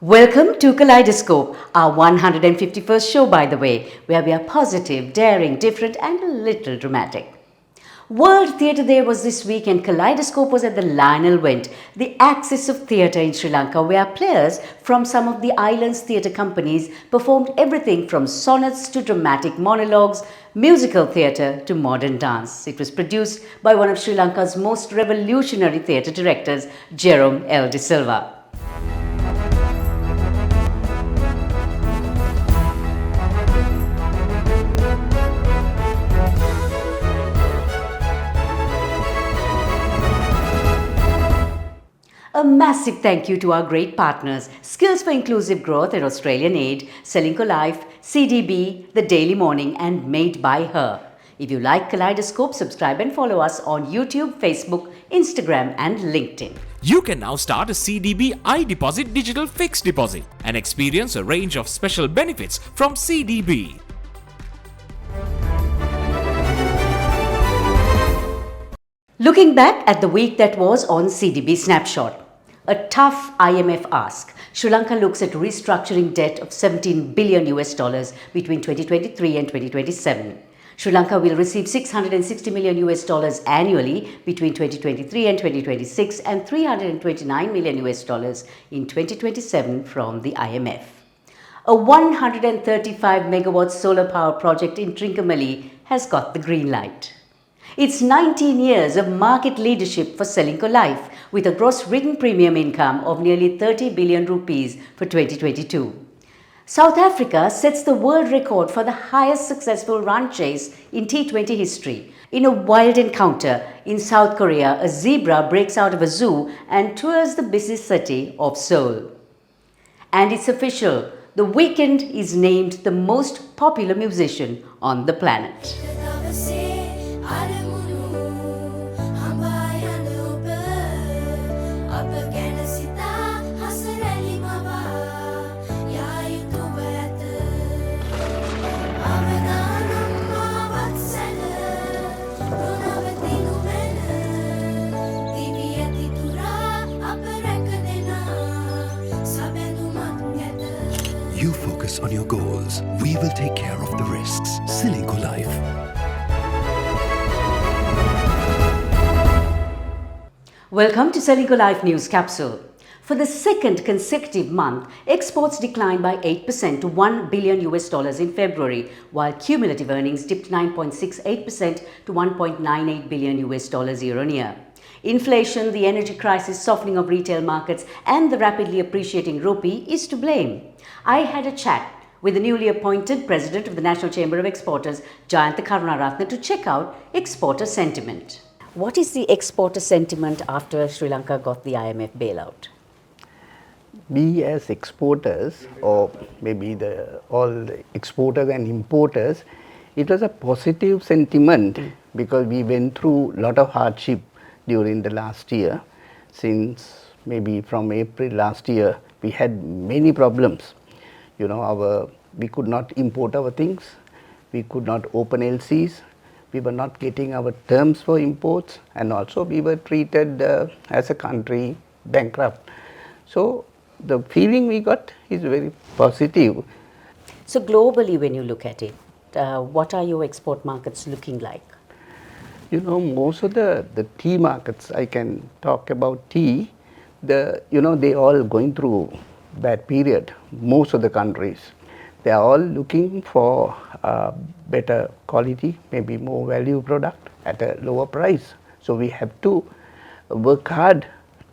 Welcome to Kaleidoscope, our 151st show, by the way, where we are positive, daring, different, and a little dramatic. World Theatre Day was this week, and Kaleidoscope was at the Lionel Went, the axis of theatre in Sri Lanka, where players from some of the island's theatre companies performed everything from sonnets to dramatic monologues, musical theatre to modern dance. It was produced by one of Sri Lanka's most revolutionary theatre directors, Jerome L. De Silva. A massive thank you to our great partners, Skills for Inclusive Growth and Australian Aid, Srilanka Life, CDB, The Daily Morning, and Made by Her. If you like Kaleidoscope, subscribe and follow us on YouTube, Facebook, Instagram, and LinkedIn. You can now start a CDB iDeposit digital fixed deposit and experience a range of special benefits from CDB. Looking back at the week that was on CDB Snapshot. A tough IMF ask. Sri Lanka looks at restructuring debt of $17 billion between 2023 and 2027. Sri Lanka will receive $660 million annually between 2023 and 2026 and $329 million in 2027 from the IMF. A 135 megawatt solar power project in Trincomalee has got the green light. It's 19 years of market leadership for Srilanka Life, with a gross written premium income of nearly 30 billion rupees for 2022. South Africa sets the world record for the highest successful run chase in T20 history. In a wild encounter in South Korea, a zebra breaks out of a zoo and tours the busy city of Seoul. And it's official, The Weeknd is named the most popular musician on the planet. You focus on your goals. We will take care of the risks. Srilanka Life. Welcome to Srilanka Life News Capsule. For the second consecutive month, exports declined by 8% to $1 billion in February, while cumulative earnings dipped 9.68% to $1.98 billion year on year. Inflation, the energy crisis, softening of retail markets, and the rapidly appreciating rupee is to blame. I had a chat with the newly appointed president of the National Chamber of Exporters, Jayantha Karunaratne, to check out exporter sentiment. What is the exporter sentiment after Sri Lanka got the IMF bailout? We as exporters, or maybe all the exporters and importers, it was a positive sentiment because we went through a lot of hardship during the last year. Since maybe from April last year, we had many problems. We could not import our things, we could not open LCs, we were not getting our terms for imports, and also we were treated as a country bankrupt. So the feeling we got is very positive. So globally, when you look at it, what are your export markets looking like? Most of the tea markets, I can talk about tea, they all going through bad period. Most of the countries, they are all looking for better quality, maybe more value product at a lower price. So we have to work hard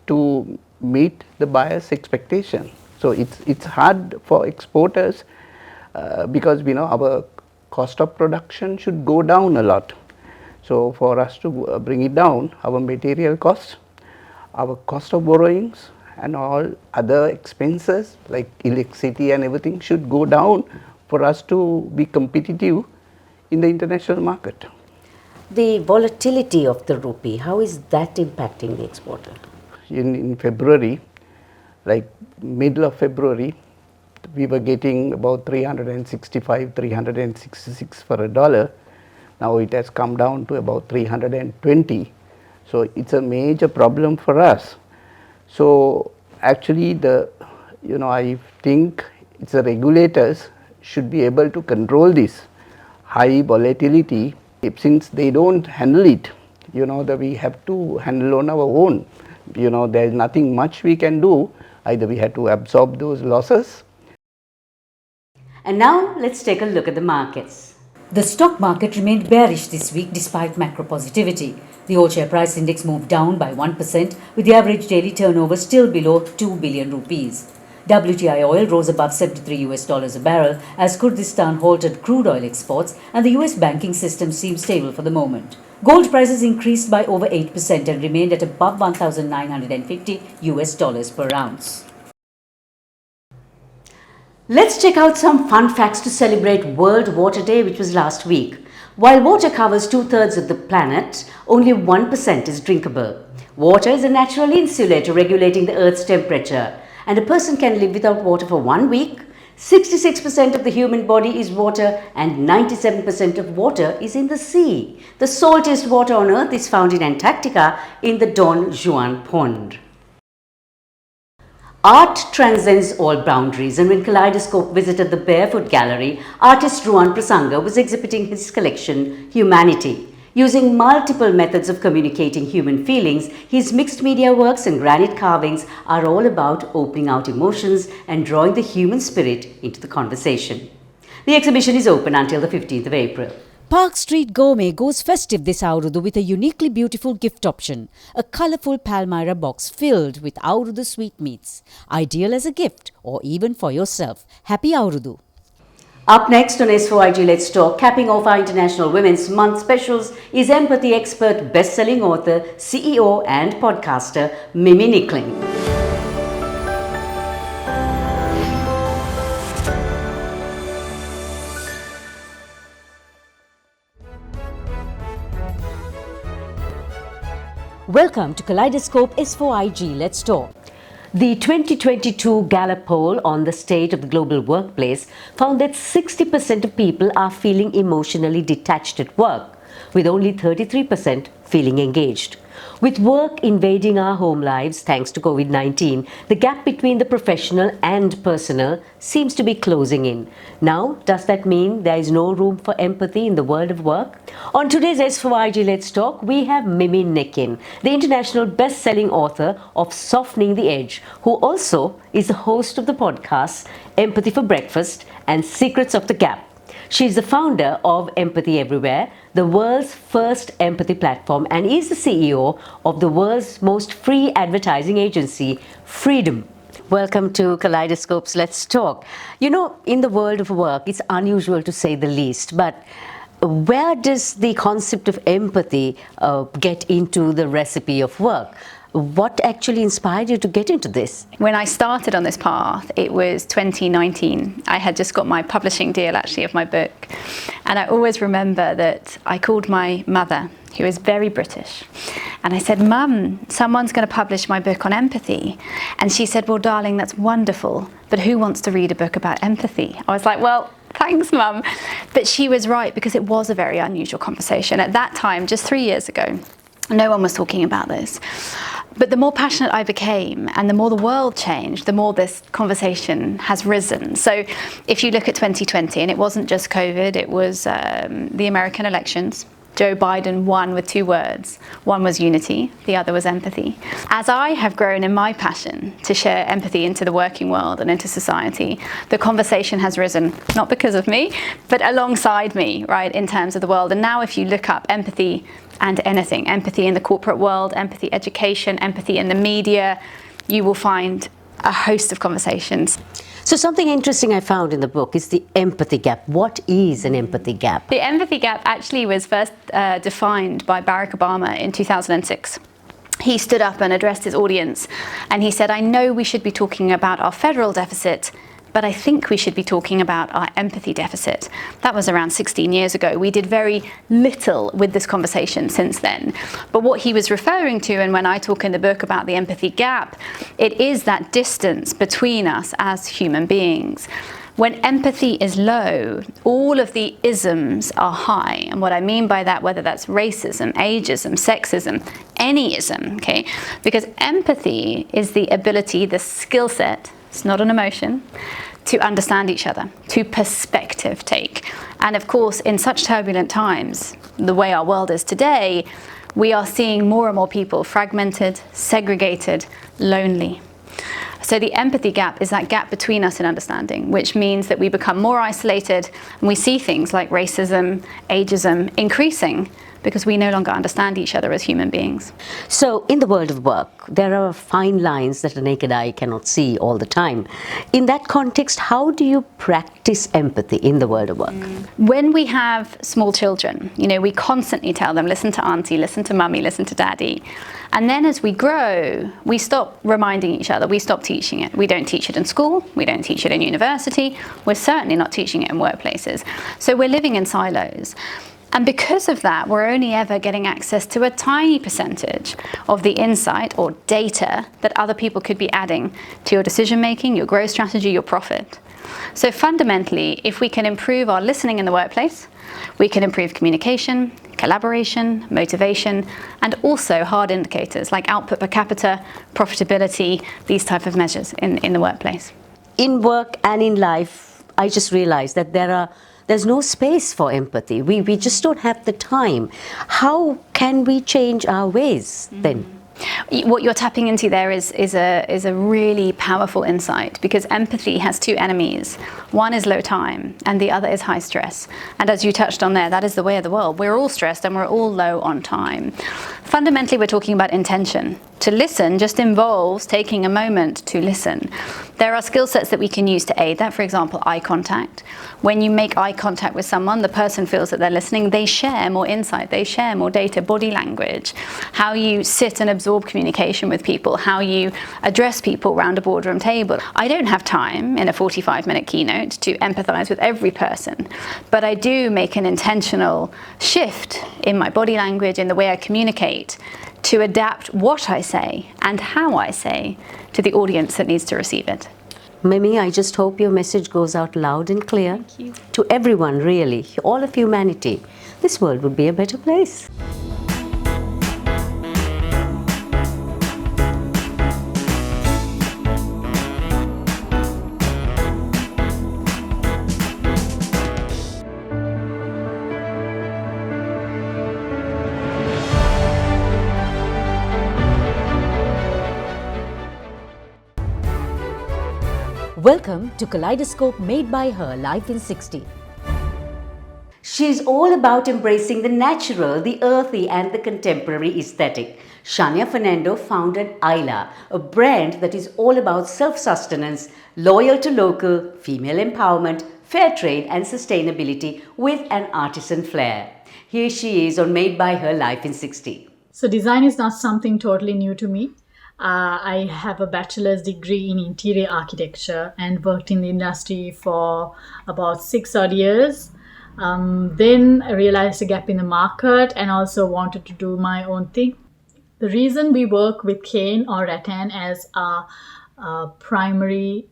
to meet the buyer's expectation. So it's hard for exporters because our cost of production should go down a lot. So for us to bring it down, our material costs, our cost of borrowings, and all other expenses like electricity and everything should go down for us to be competitive in the international market. The volatility of the rupee, how is that impacting the exporter? In February, like middle of February, we were getting about 365, 366 for a dollar. Now it has come down to about 320. So it's a major problem for us. So actually the I think it's the regulators should be able to control this high volatility. Since they don't handle it, that we have to handle on our own. There's nothing much we can do. Either we have to absorb those losses. And now let's take a look at the markets. The stock market remained bearish this week despite macro positivity. The all share price index moved down by 1%, with the average daily turnover still below 2 billion rupees. WTI oil rose above $73 a barrel as Kurdistan halted crude oil exports and the US banking system seemed stable for the moment. Gold prices increased by over 8% and remained at above $1,950 per ounce. Let's check out some fun facts to celebrate World Water Day, which was last week. While water covers 2/3 of the planet, only 1% is drinkable. Water is a natural insulator regulating the Earth's temperature, and a person can live without water for 1 week. 66% of the human body is water and 97% of water is in the sea. The saltiest water on Earth is found in Antarctica in the Don Juan Pond. Art transcends all boundaries, and when Kaleidoscope visited the Barefoot Gallery, artist Ruan Prasanga was exhibiting his collection, Humanity. Using multiple methods of communicating human feelings, his mixed media works and granite carvings are all about opening out emotions and drawing the human spirit into the conversation. The exhibition is open until the 15th of April. Park Street Gourmet goes festive this Aurudu with a uniquely beautiful gift option, a colourful Palmyra box filled with Aurudu sweetmeats, ideal as a gift or even for yourself. Happy Aurudu! Up next on S4IG Let's Talk, capping off our International Women's Month specials, is empathy expert, best-selling author, CEO and podcaster Mimi Nickling. Welcome to Kaleidoscope S4IG Let's Talk. The 2022 Gallup poll on the state of the global workplace found that 60% of people are feeling emotionally detached at work, with only 33% feeling engaged. With work invading our home lives thanks to COVID-19, the gap between the professional and personal seems to be closing in. Now, does that mean there is no room for empathy in the world of work? On today's S4IG Let's Talk, we have Mimi Nickling, the international best-selling author of Softening the Edge, who also is the host of the podcasts Empathy for Breakfast and Secrets of the Gap. She's the founder of Empathy Everywhere, the world's first empathy platform, and is the CEO of the world's most free advertising agency, Freedom. Welcome to Kaleidoscope's Let's Talk. You know, in the world of work, it's unusual to say the least, but where does the concept of empathy get into the recipe of work? What actually inspired you to get into this? When I started on this path, it was 2019. I had just got my publishing deal, actually, of my book. And I always remember that I called my mother, who is very British, and I said, "Mum, someone's going to publish my book on empathy." And she said, "Well, darling, that's wonderful, but who wants to read a book about empathy?" I was like, "Well, thanks, Mum." But she was right, because it was a very unusual conversation. At that time, just 3 years ago, no one was talking about this. But the more passionate I became and the more the world changed, the more this conversation has risen. So if you look at 2020, and it wasn't just COVID, it was the American elections. Joe Biden won with 2 words. One was unity, the other was empathy. As I have grown in my passion to share empathy into the working world and into society, the conversation has risen, not because of me, but alongside me, right, in terms of the world. And now if you look up empathy and anything, empathy in the corporate world, empathy education, empathy in the media, you will find a host of conversations. So something interesting I found in the book is the empathy gap. What is an empathy gap? The empathy gap actually was first defined by Barack Obama in 2006. He stood up and addressed his audience, and he said, "I know we should be talking about our federal deficit, but I think we should be talking about our empathy deficit." That was around 16 years ago. We did very little with this conversation since then. But what he was referring to, and when I talk in the book about the empathy gap, it is that distance between us as human beings. When empathy is low, all of the isms are high. And what I mean by that, whether that's racism, ageism, sexism, any ism, okay? Because empathy is the ability, the skill set, it's not an emotion, to understand each other, to perspective take. And of course, in such turbulent times, the way our world is today, we are seeing more and more people fragmented, segregated, lonely. So the empathy gap is that gap between us in understanding, which means that we become more isolated and we see things like racism, ageism increasing because we no longer understand each other as human beings. So, in the world of work, there are fine lines that a naked eye cannot see all the time. In that context, how do you practice empathy in the world of work? When we have small children, we constantly tell them, listen to auntie, listen to mummy, listen to daddy. And then as we grow, we stop reminding each other, we stop teaching it. We don't teach it in school, we don't teach it in university, we're certainly not teaching it in workplaces. So we're living in silos. And because of that, we're only ever getting access to a tiny percentage of the insight or data that other people could be adding to your decision making, your growth strategy, your profit. So fundamentally, if we can improve our listening in the workplace, we can improve communication, collaboration, motivation, and also hard indicators like output per capita, profitability, these type of measures in the workplace. In work and in life, I just realized that there's no space for empathy. We just don't have the time. How can we change our ways then? What you're tapping into there is a really powerful insight, because empathy has two enemies. One is low time and the other is high stress. And as you touched on there, that is the way of the world. We're all stressed and we're all low on time. Fundamentally, we're talking about intention. To listen just involves taking a moment to listen. There are skill sets that we can use to aid that. For example, eye contact. When you make eye contact with someone, the person feels that they're listening. They share more insight. They share more data, body language, how you sit and absorb communication with people, how you address people around a boardroom table. I don't have time in a 45-minute keynote to empathize with every person, but I do make an intentional shift in my body language, in the way I communicate, to adapt what I say and how I say to the audience that needs to receive it. Mimi, I just hope your message goes out loud and clear to everyone, really, all of humanity. This world would be a better place. Welcome to Kaleidoscope, made by her, Life in 60. She's all about embracing the natural, the earthy, and the contemporary aesthetic. Shania Fernando founded Isla, a brand that is all about self-sustenance, loyal to local, female empowerment, fair trade, and sustainability with an artisan flair. Here she is on Made by Her, Life in 60. So design is not something totally new to me. I have a bachelor's degree in interior architecture and worked in the industry for about 6 odd years. Then I realized a gap in the market and also wanted to do my own thing. The reason we work with cane or rattan as our primary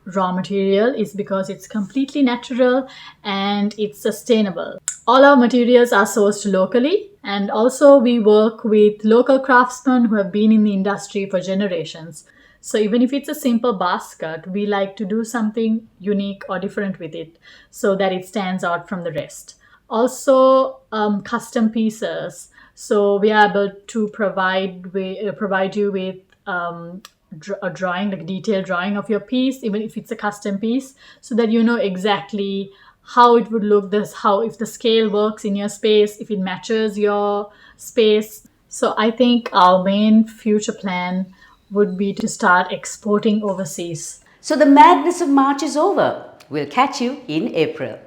raw material is because it's completely natural and it's sustainable. All our materials are sourced locally, and also we work with local craftsmen who have been in the industry for generations. So even if it's a simple basket, we like to do something unique or different with it so that it stands out from the rest. Also, custom pieces. So we are able to provide you with a drawing, like a detailed drawing of your piece, even if it's a custom piece, so that you know exactly how it would look, if the scale works in your space, if it matches your space. So I think our main future plan would be to start exporting overseas. So the madness of March is over. We'll catch you in April.